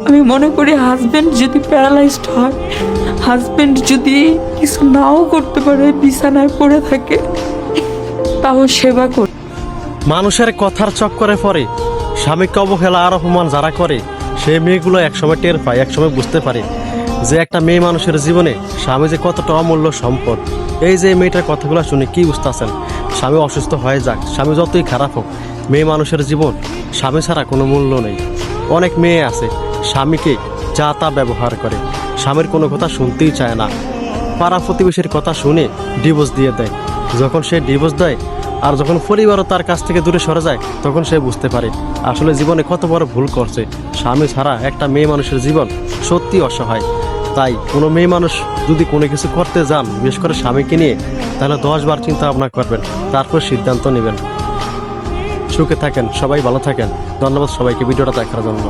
আমি মনে করি হাজবেন্ড যদি প্যারালাইজড হয়, হাজবেন্ড যদি কিছু নাও করতে পারে, বিছানায় পড়ে থাকে, তাও সেবা করে। মানুষের কথার চক্করে পড়ে স্বামীকে অবহেলা আর অপমান যারা করে, সেই মেয়েগুলো একসময় টের পায়, একসময় বুঝতে পারে যে একটা মেয়ে মানুষের জীবনে স্বামী যে কতটা অমূল্য সম্পদ। এই যে মেয়েটার কথাগুলো শুনে কি বুঝতেছেন, স্বামী অসুস্থ হয়ে যাক, স্বামী যতই খারাপ হোক, মেয়ে মানুষের জীবন স্বামী ছাড়া কোনো মূল্য নেই। অনেক মেয়ে আছে স্বামীকে যা তা ব্যবহার করে, স্বামীর কোনো কথা শুনতেই চায় না, পাড়া প্রতিবেশীর কথা শুনে ডিভোর্স দিয়ে দেয়। যখন সে ডিভোর্স দেয় আর যখন পরিবারও তার কাছ থেকে দূরে সরে যায়, তখন সে বুঝতে পারে আসলে জীবনে কত বড় ভুল করছে। স্বামী ছাড়া একটা মেয়ে মানুষের জীবন সত্যি অসহায়। তাই কোনো মেয়ে মানুষ যদি কোনো কিছু করতে যান, বিশেষ করে স্বামীকে নিয়ে, তাহলে 10 বার চিন্তা ভাবনা করবেন, তারপর সিদ্ধান্ত নেবেন। সুখে থাকেন, সবাই ভালো থাকেন। ধন্যবাদ সবাইকে ভিডিওটা দেখার জন্য।